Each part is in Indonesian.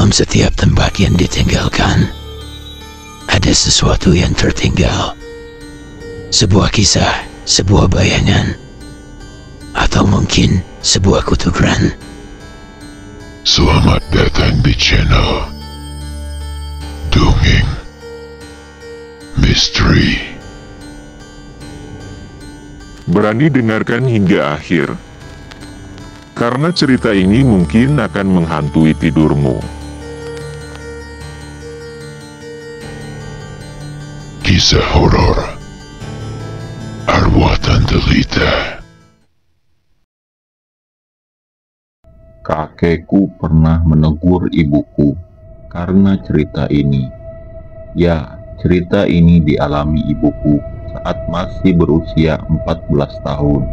dalam setiap tempat yang ditinggalkan, ada sesuatu yang tertinggal. Sebuah kisah, sebuah bayangan, atau mungkin sebuah kutukan. Selamat datang di channel Dongeng Misteri. Berani dengarkan hingga akhir, karena cerita ini mungkin akan menghantui tidurmu. Kisah horor Arwah Tante Lita. Kakekku pernah menegur ibuku karena cerita ini. Ya, cerita ini dialami ibuku saat masih berusia 14 tahun.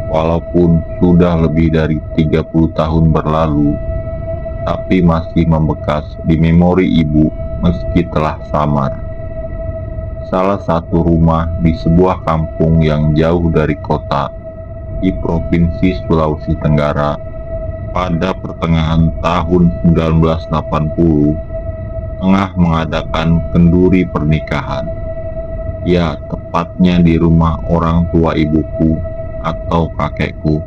Walaupun sudah lebih dari 30 tahun berlalu, tapi masih membekas di memori ibu meski telah samar. Salah satu rumah di sebuah kampung yang jauh dari kota di Provinsi Sulawesi Tenggara pada pertengahan tahun 1980 tengah mengadakan kenduri pernikahan. Ya, tepatnya di rumah orang tua ibuku atau kakekku.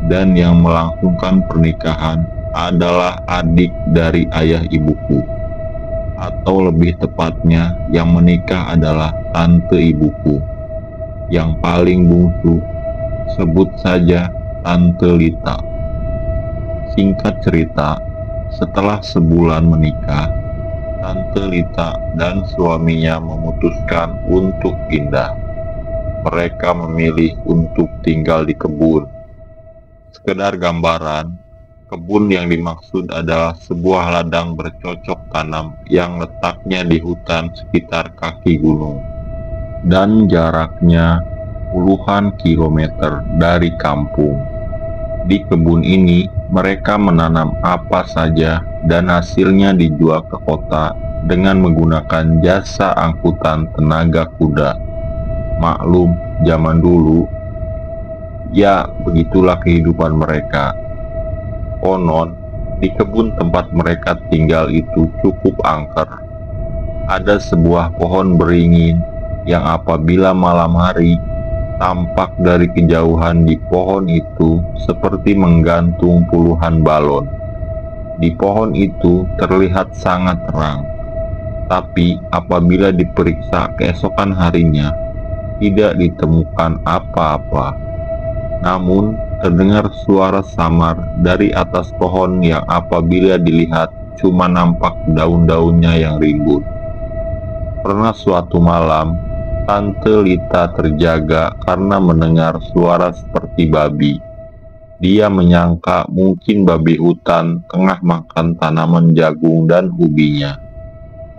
Dan yang melangsungkan pernikahan adalah adik dari ayah ibuku. Atau lebih tepatnya yang menikah adalah tante ibuku yang paling bungsu, sebut saja Tante Lita. Singkat cerita, setelah sebulan menikah, Tante Lita dan suaminya memutuskan untuk pindah. Mereka memilih untuk tinggal di kebun. Sekedar gambaran, kebun yang dimaksud adalah sebuah ladang bercocok tanam yang letaknya di hutan sekitar kaki gunung dan jaraknya puluhan kilometer dari kampung. Di kebun ini, mereka menanam apa saja dan hasilnya dijual ke kota dengan menggunakan jasa angkutan tenaga kuda. Maklum, zaman dulu, ya begitulah kehidupan mereka. Konon, di kebun tempat mereka tinggal itu cukup angker. Ada sebuah pohon beringin yang apabila malam hari tampak dari kejauhan di pohon itu seperti menggantung puluhan balon. Di pohon itu terlihat sangat terang, tapi apabila diperiksa keesokan harinya, tidak ditemukan apa-apa. Namun, terdengar suara samar dari atas pohon yang apabila dilihat cuma nampak daun-daunnya yang rimbun. Pernah suatu malam, Tante Lita terjaga karena mendengar suara seperti babi. Dia menyangka mungkin babi hutan tengah makan tanaman jagung dan ubinya,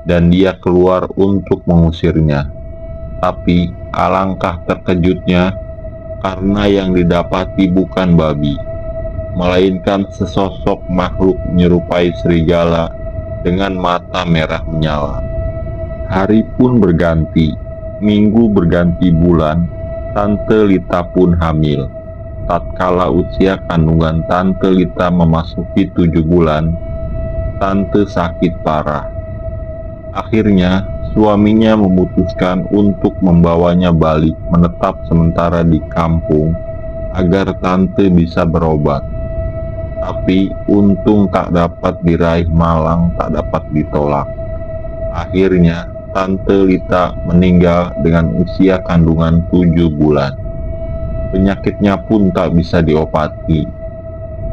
dan dia keluar untuk mengusirnya. Tapi alangkah terkejutnya karena yang didapati bukan babi, melainkan sesosok makhluk menyerupai serigala dengan mata merah menyala. Hari pun berganti. Minggu berganti bulan, Tante Lita pun hamil. Tatkala usia kandungan Tante Lita memasuki 7 bulan, Tante sakit parah. Akhirnya, suaminya memutuskan untuk membawanya balik menetap sementara di kampung agar Tante bisa berobat. Tapi untung tak dapat diraih malang, tak dapat ditolak. Akhirnya, Tante Lita meninggal dengan usia kandungan 7 bulan. Penyakitnya pun tak bisa diobati,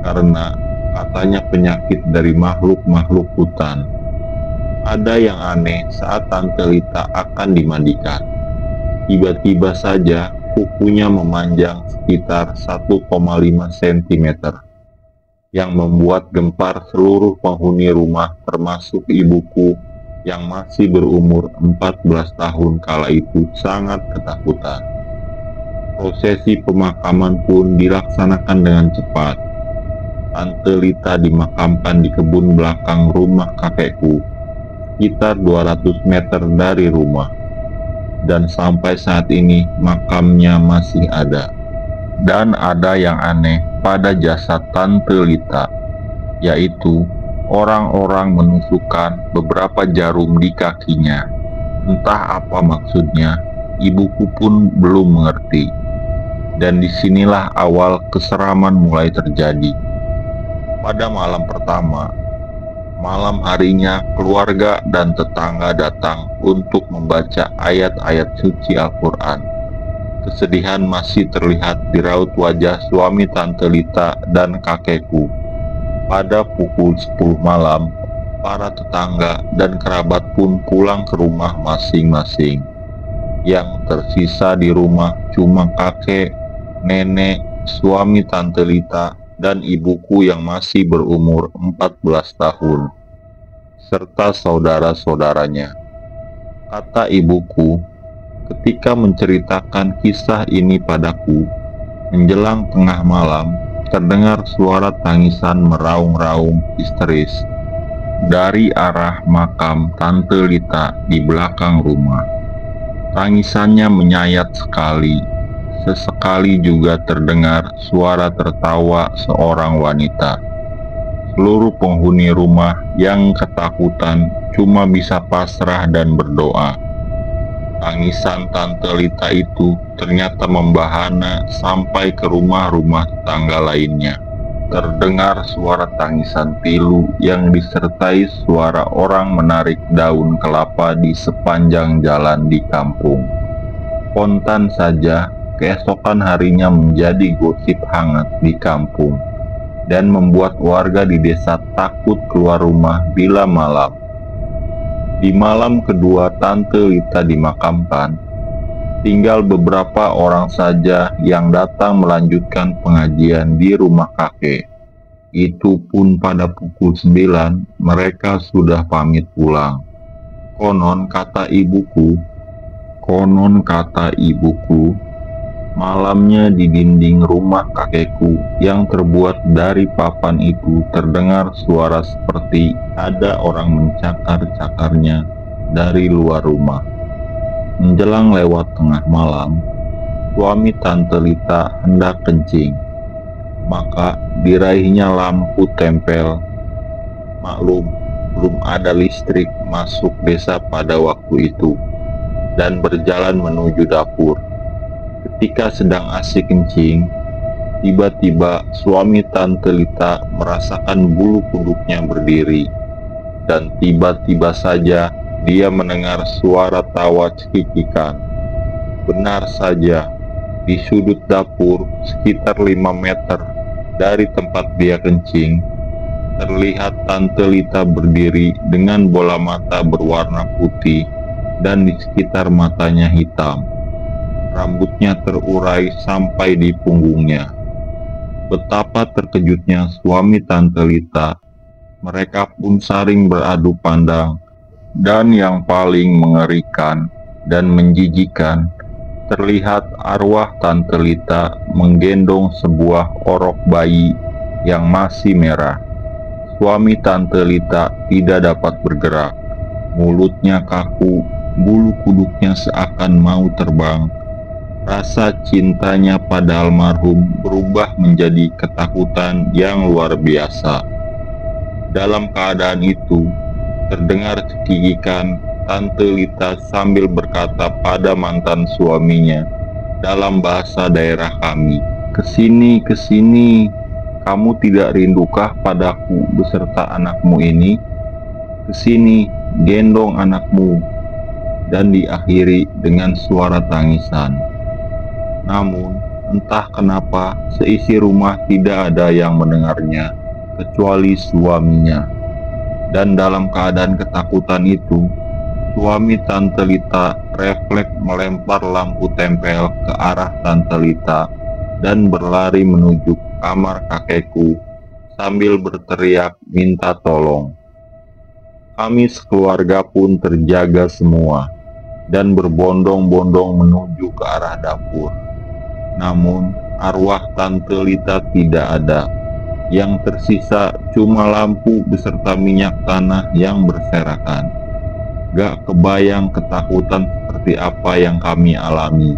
karena katanya penyakit dari makhluk-makhluk hutan. Ada yang aneh saat Tante Lita akan dimandikan. Tiba-tiba saja kukunya memanjang sekitar 1,5 cm, yang membuat gempar seluruh penghuni rumah termasuk ibuku yang masih berumur 14 tahun kala itu sangat ketakutan. Prosesi pemakaman pun dilaksanakan dengan cepat. Tante Lita dimakamkan di kebun belakang rumah kakekku, sekitar 200 meter dari rumah. Dan sampai saat ini makamnya masih ada. Dan ada yang aneh pada jasad Tante Lita, yaitu orang-orang menusukkan beberapa jarum di kakinya. Entah apa maksudnya, ibuku pun belum mengerti. Dan disinilah awal keseraman mulai terjadi. Pada malam pertama, malam harinya keluarga dan tetangga datang untuk membaca ayat-ayat suci Al-Quran. Kesedihan masih terlihat di raut wajah suami Tante Lita dan kakekku. Pada pukul 10 malam, para tetangga dan kerabat pun pulang ke rumah masing-masing. Yang tersisa di rumah cuma kakek, nenek, suami Tante Lita, dan ibuku yang masih berumur 14 tahun, serta saudara-saudaranya. Kata ibuku, ketika menceritakan kisah ini padaku, menjelang tengah malam, terdengar suara tangisan meraung-raung histeris dari arah makam Tante Lita di belakang rumah. Tangisannya menyayat sekali. Sesekali juga terdengar suara tertawa seorang wanita. Seluruh penghuni rumah yang ketakutan cuma bisa pasrah dan berdoa. Tangisan Tante Lita itu ternyata membahana sampai ke rumah-rumah tetangga lainnya. Terdengar suara tangisan pilu yang disertai suara orang menarik daun kelapa di sepanjang jalan di kampung. Spontan saja, keesokan harinya menjadi gosip hangat di kampung dan membuat warga di desa takut keluar rumah bila malam. Di malam kedua Tante Lita dimakamkan, tinggal beberapa orang saja yang datang melanjutkan pengajian di rumah kakek. Itu pun pada pukul 9 mereka sudah pamit pulang. Konon kata ibuku, malamnya di dinding rumah kakekku yang terbuat dari papan itu terdengar suara seperti ada orang mencakar-cakarnya dari luar rumah. Menjelang lewat tengah malam, suami Tante Lita hendak kencing. Maka diraihnya lampu tempel. Maklum, belum ada listrik masuk desa pada waktu itu, dan berjalan menuju dapur. Ketika sedang asik kencing, tiba-tiba suami Tante Lita merasakan bulu kuduknya berdiri, dan tiba-tiba saja dia mendengar suara tawa cekikikan. Benar saja, di sudut dapur sekitar 5 meter dari tempat dia kencing, terlihat Tante Lita berdiri dengan bola mata berwarna putih dan di sekitar matanya hitam. Rambutnya terurai sampai di punggungnya. Betapa terkejutnya suami Tante Lita. Mereka pun saling beradu pandang, dan yang paling mengerikan dan menjijikan, terlihat arwah Tante Lita menggendong sebuah orok bayi yang masih merah. Suami Tante Lita tidak dapat bergerak, mulutnya kaku, bulu kuduknya seakan mau terbang. Rasa cintanya pada almarhum berubah menjadi ketakutan yang luar biasa. Dalam keadaan itu, terdengar cekikikan Tante Lita sambil berkata pada mantan suaminya dalam bahasa daerah kami, "Kesini, kesini, kamu tidak rindukah padaku beserta anakmu ini? Kesini, gendong anakmu." Dan diakhiri dengan suara tangisan. Namun, entah kenapa seisi rumah tidak ada yang mendengarnya, kecuali suaminya. Dan dalam keadaan ketakutan itu, suami Tante Lita refleks melempar lampu tempel ke arah Tante Lita dan berlari menuju kamar kakekku sambil berteriak minta tolong. Kami sekeluarga pun terjaga semua dan berbondong-bondong menuju ke arah dapur. Namun arwah Tante Lita tidak ada. Yang tersisa cuma lampu beserta minyak tanah yang berserakan. Gak kebayang ketakutan seperti apa yang kami alami.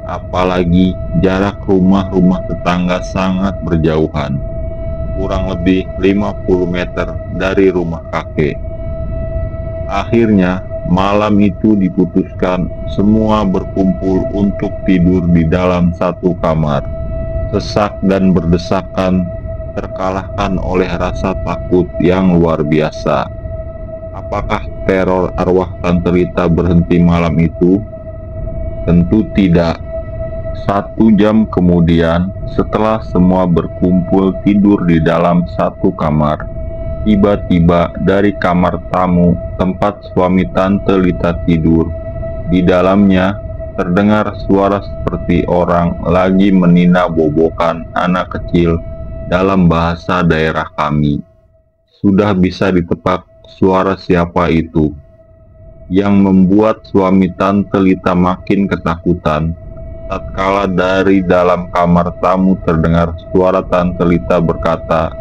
Apalagi jarak rumah-rumah tetangga sangat berjauhan. kurang lebih 50 meter dari rumah kakek. Akhirnya, malam itu diputuskan semua berkumpul untuk tidur di dalam satu kamar. Sesak dan berdesakan terkalahkan oleh rasa takut yang luar biasa. Apakah teror arwah Tante Lita berhenti malam itu? Tentu tidak. 1 jam kemudian, setelah semua berkumpul tidur di dalam satu kamar, tiba-tiba dari kamar tamu tempat suami Tante Lita tidur, di dalamnya terdengar suara seperti orang lagi menina-bobokan anak kecil dalam bahasa daerah kami. Sudah bisa ditebak suara siapa itu. Yang membuat suami Tante Lita makin ketakutan, tatkala dari dalam kamar tamu terdengar suara Tante Lita berkata,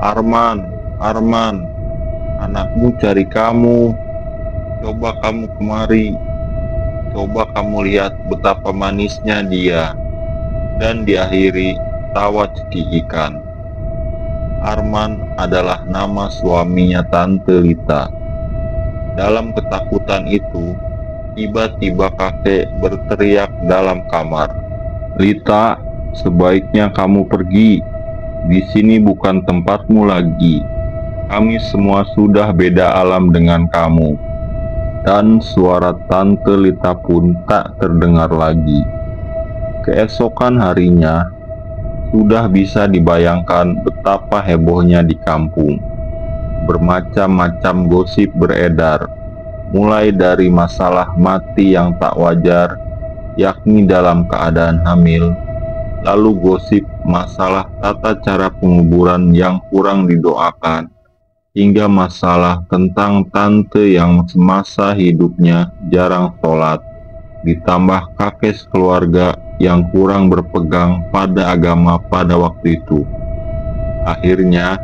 "Arman, Arman, anakmu cari kamu. Coba kamu kemari. Coba kamu lihat betapa manisnya dia." Dan diakhiri tawa cekikikan. Arman adalah nama suaminya Tante Lita. Dalam ketakutan itu, tiba-tiba kakek berteriak dalam kamar, "Lita, sebaiknya kamu pergi. Di sini bukan tempatmu lagi. Kami semua sudah beda alam dengan kamu." Dan suara Tante Lita pun tak terdengar lagi. Keesokan harinya, sudah bisa dibayangkan betapa hebohnya di kampung. Bermacam-macam gosip beredar, mulai dari masalah mati yang tak wajar, yakni dalam keadaan hamil, lalu gosip masalah tata cara penguburan yang kurang didoakan, hingga masalah tentang tante yang semasa hidupnya jarang sholat, ditambah kakek sekeluarga yang kurang berpegang pada agama pada waktu itu. Akhirnya,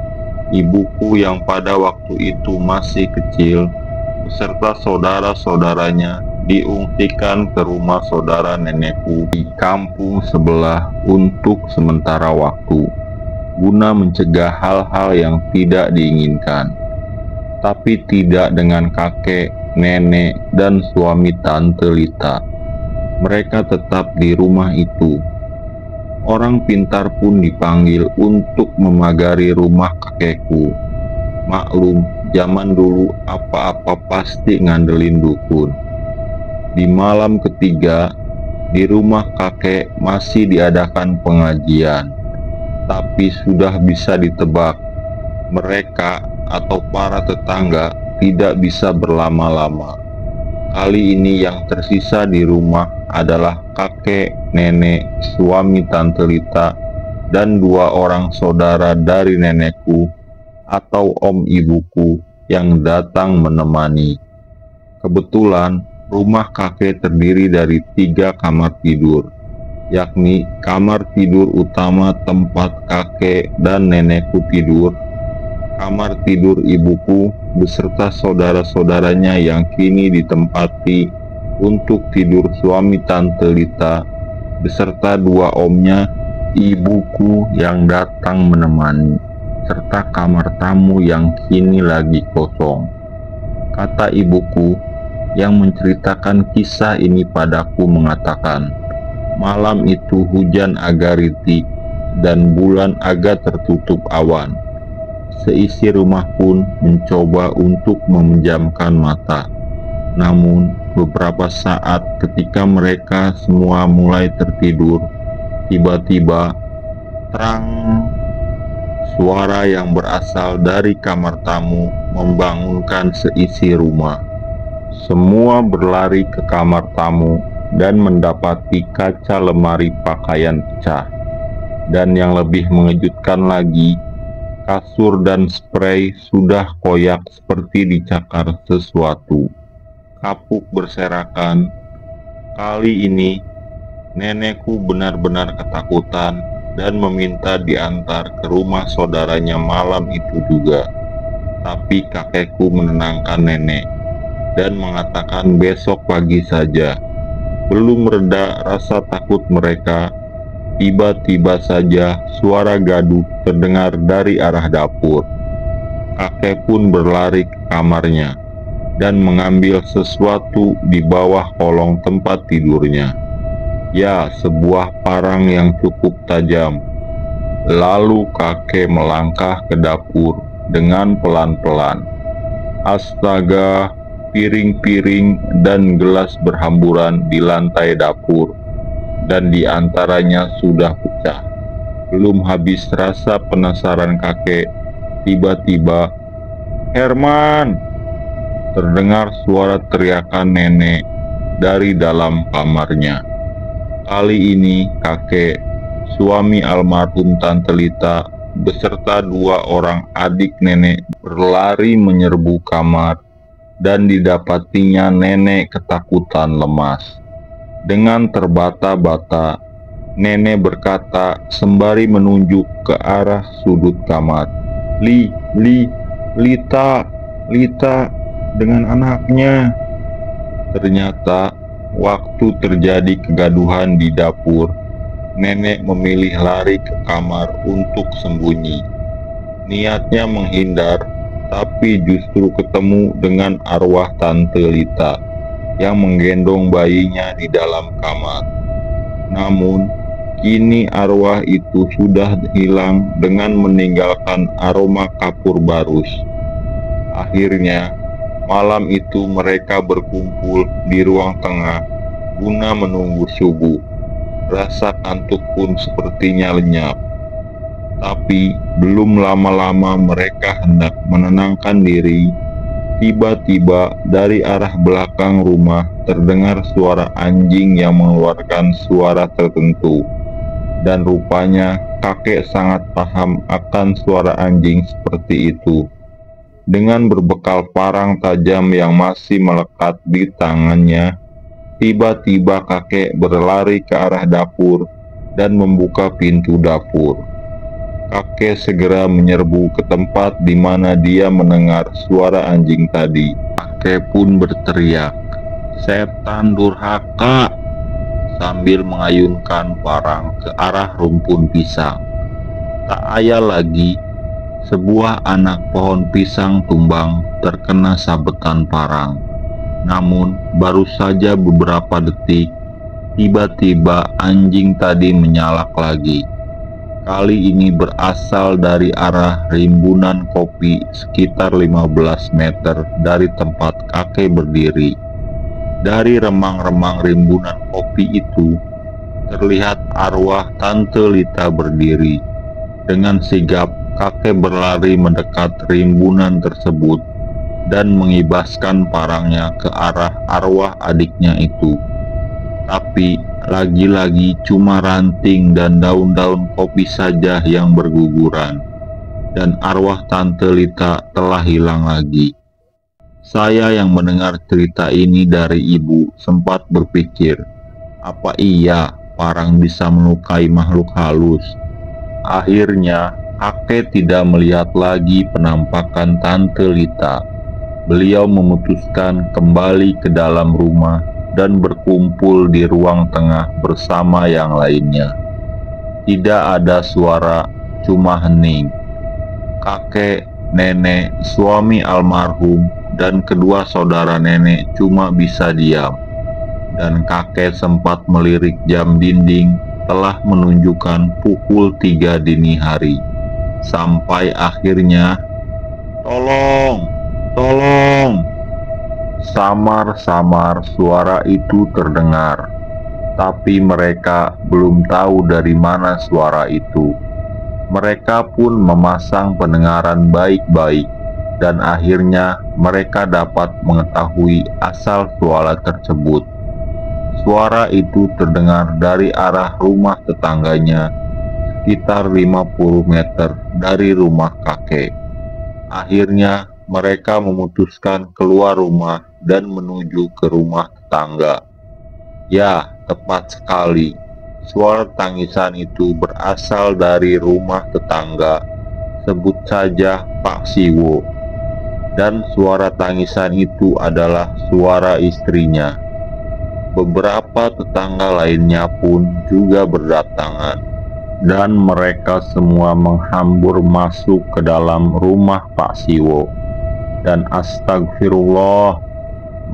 ibuku yang pada waktu itu masih kecil beserta saudara-saudaranya diungsikan ke rumah saudara nenekku di kampung sebelah untuk sementara waktu, guna mencegah hal-hal yang tidak diinginkan. Tapi tidak dengan kakek, nenek, dan suami Tante Lita. Mereka tetap di rumah itu. Orang pintar pun dipanggil untuk memagari rumah kakekku. Maklum, zaman dulu apa-apa pasti ngandelin dukun. Di malam ketiga, di rumah kakek masih diadakan pengajian. Tapi sudah bisa ditebak, mereka atau para tetangga tidak bisa berlama-lama. Kali ini yang tersisa di rumah adalah kakek, nenek, suami Tante Lita, dan 2 orang saudara dari nenekku atau om ibuku yang datang menemani. Kebetulan rumah kakek terdiri dari 3 kamar tidur, yakni kamar tidur utama tempat kakek dan nenekku tidur, kamar tidur ibuku beserta saudara-saudaranya yang kini ditempati untuk tidur suami Tante Lita, beserta 2 omnya, ibuku yang datang menemani, serta kamar tamu yang kini lagi kosong. Kata ibuku yang menceritakan kisah ini padaku mengatakan, malam itu hujan agak rintik dan bulan agak tertutup awan. Seisi rumah pun mencoba untuk memejamkan mata. Namun beberapa saat ketika mereka semua mulai tertidur, tiba-tiba terang suara yang berasal dari kamar tamu membangunkan seisi rumah. Semua berlari ke kamar tamu dan mendapati kaca lemari pakaian pecah. Dan yang lebih mengejutkan lagi, kasur dan spray sudah koyak seperti dicakar sesuatu. Kapuk berserakan. Kali ini nenekku benar-benar ketakutan dan meminta diantar ke rumah saudaranya malam itu juga. Tapi kakekku menenangkan nenek dan mengatakan besok pagi saja. Belum reda rasa takut mereka, Tiba-tiba saja suara gaduh terdengar dari arah dapur. Kakek pun berlari ke kamarnya dan mengambil sesuatu di bawah kolong tempat tidurnya. Ya, sebuah parang yang cukup tajam. Lalu kakek melangkah ke dapur dengan pelan-pelan. Astaga, piring-piring dan gelas berhamburan di lantai dapur, dan di antaranya sudah pecah. Belum habis rasa penasaran kakek, tiba-tiba, "Herman!" terdengar suara teriakan nenek dari dalam kamarnya. Kali ini kakek, suami almarhum Tante Lita, beserta 2 orang adik nenek berlari menyerbu kamar, dan didapatinya nenek ketakutan lemas. Dengan terbata-bata, nenek berkata sembari menunjuk ke arah sudut kamar, Lita, dengan anaknya." Ternyata, waktu terjadi kegaduhan di dapur, nenek memilih lari ke kamar untuk sembunyi. Niatnya menghindar, tapi justru ketemu dengan arwah Tante Lita yang menggendong bayinya di dalam kamar. Namun, kini arwah itu sudah hilang dengan meninggalkan aroma kapur barus. Akhirnya, malam itu mereka berkumpul di ruang tengah guna menunggu subuh. Rasa kantuk pun sepertinya lenyap. Tapi belum lama-lama mereka hendak menenangkan diri, tiba-tiba dari arah belakang rumah terdengar suara anjing yang mengeluarkan suara tertentu. Dan rupanya kakek sangat paham akan suara anjing seperti itu. Dengan berbekal parang tajam yang masih melekat di tangannya, tiba-tiba kakek berlari ke arah dapur dan membuka pintu dapur. Kakek segera menyerbu ke tempat di mana dia mendengar suara anjing tadi. Kakek pun berteriak, "Setan durhaka!" sambil mengayunkan parang ke arah rumpun pisang. Tak ayal lagi, sebuah anak pohon pisang tumbang terkena sabetan parang. Namun, baru saja beberapa detik, tiba-tiba anjing tadi menyalak lagi. Kali ini berasal dari arah rimbunan kopi sekitar 15 meter dari tempat kakek berdiri. Dari remang-remang rimbunan kopi itu, terlihat arwah Tante Lita berdiri. Dengan sigap, kakek berlari mendekat rimbunan tersebut dan mengibaskan parangnya ke arah arwah adiknya itu. Tapi lagi-lagi cuma ranting dan daun-daun kopi saja yang berguguran, dan arwah Tante Lita telah hilang lagi. Saya yang mendengar cerita ini dari ibu sempat berpikir, apa iya parang bisa melukai makhluk halus? Akhirnya, kakek tidak melihat lagi penampakan Tante Lita. Beliau memutuskan kembali ke dalam rumah dan berkumpul di ruang tengah bersama yang lainnya. Tidak ada suara, cuma hening. Kakek, nenek, suami almarhum, dan kedua saudara nenek cuma bisa diam. Dan kakek sempat melirik jam dinding telah menunjukkan pukul 3 dini hari. Sampai akhirnya, "Tolong! Tolong!" Samar-samar suara itu terdengar, tapi mereka belum tahu dari mana suara itu. Mereka pun memasang pendengaran baik-baik, dan akhirnya mereka dapat mengetahui asal suara tersebut. Suara itu terdengar dari arah rumah tetangganya, sekitar 50 meter dari rumah kakek. Akhirnya mereka memutuskan keluar rumah dan menuju ke rumah tetangga. Ya, tepat sekali. Suara tangisan itu berasal dari rumah tetangga, sebut saja Pak Siwo. Dan suara tangisan itu adalah suara istrinya. beberapa tetangga lainnya pun juga berdatangan, dan mereka semua menghambur masuk ke dalam rumah Pak Siwo. Dan astagfirullah,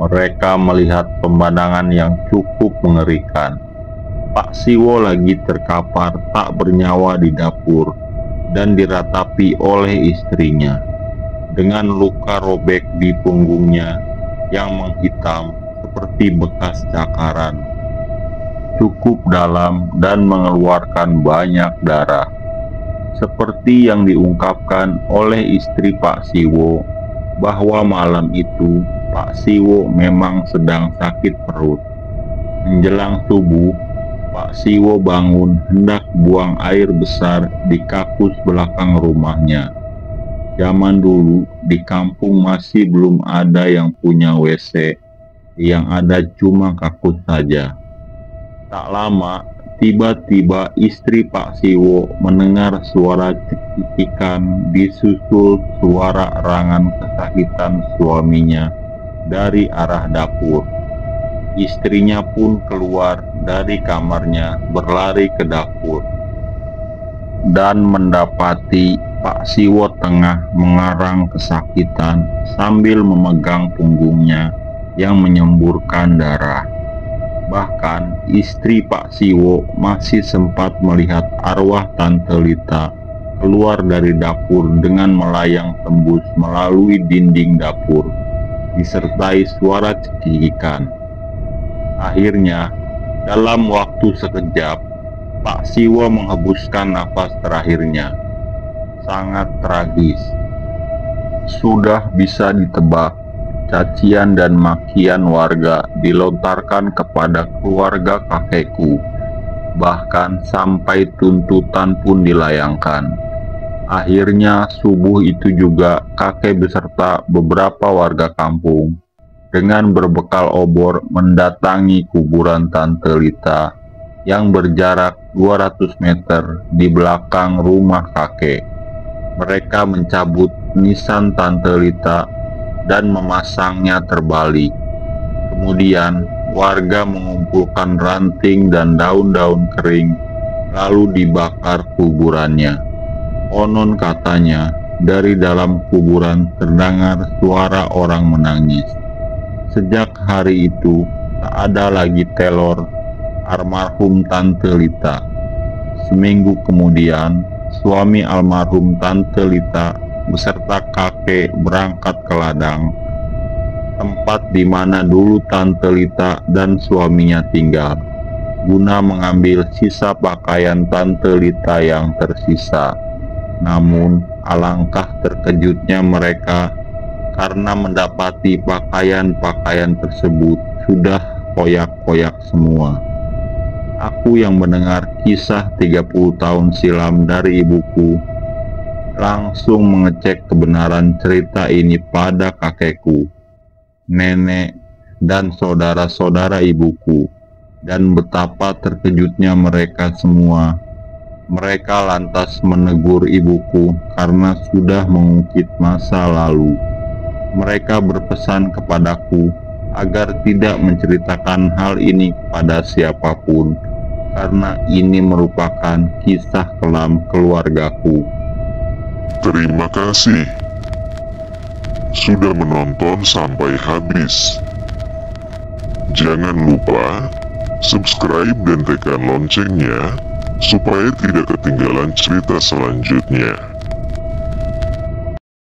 mereka melihat pemandangan yang cukup mengerikan. Pak Siwo lagi terkapar tak bernyawa di dapur dan diratapi oleh istrinya dengan luka robek di punggungnya yang menghitam seperti bekas cakaran, cukup dalam dan mengeluarkan banyak darah. Seperti yang diungkapkan oleh istri Pak Siwo, bahwa malam itu Pak Siwo memang sedang sakit perut. Menjelang subuh, Pak Siwo bangun hendak buang air besar di kakus belakang rumahnya. Zaman dulu di kampung masih belum ada yang punya WC, yang ada cuma kakus saja. Tak lama, tiba-tiba istri Pak Siwo mendengar suara cekikikan disusul suara erangan kesakitan suaminya dari arah dapur. Istrinya pun keluar dari kamarnya berlari ke dapur dan mendapati Pak Siwo tengah mengarang kesakitan sambil memegang punggungnya yang menyemburkan darah. Bahkan istri Pak Siwo masih sempat melihat arwah Tante Lita keluar dari dapur dengan melayang tembus melalui dinding dapur, disertai suara cekikikan. Akhirnya, dalam waktu sekejap, Pak Siwo menghembuskan nafas terakhirnya. Sangat tragis. Sudah bisa ditebak, cacian dan makian warga dilontarkan kepada keluarga kakekku. Bahkan sampai tuntutan pun dilayangkan. Akhirnya subuh itu juga kakek beserta beberapa warga kampung dengan berbekal obor mendatangi kuburan Tante Lita yang berjarak 200 meter di belakang rumah kakek. Mereka mencabut nisan Tante Lita dan memasangnya terbalik. Kemudian warga mengumpulkan ranting dan daun-daun kering lalu dibakar kuburannya. Konon katanya dari dalam kuburan terdengar suara orang menangis. Sejak hari itu tak ada lagi teror almarhum Tante Lita. Seminggu kemudian suami almarhum Tante Lita beserta kakek berangkat ke ladang, tempat di mana dulu Tante Lita dan suaminya tinggal, guna mengambil sisa pakaian Tante Lita yang tersisa. Namun alangkah terkejutnya mereka karena mendapati pakaian-pakaian tersebut sudah koyak-koyak semua. Aku yang mendengar kisah 30 tahun silam dari ibuku langsung mengecek kebenaran cerita ini pada kakekku, nenek, dan saudara-saudara ibuku, dan betapa terkejutnya mereka semua. Mereka lantas menegur ibuku karena sudah mengungkit masa lalu. Mereka berpesan kepadaku agar tidak menceritakan hal ini kepada siapapun, karena ini merupakan kisah kelam keluargaku. Terima kasih sudah menonton sampai habis. Jangan lupa subscribe dan tekan loncengnya supaya tidak ketinggalan cerita selanjutnya.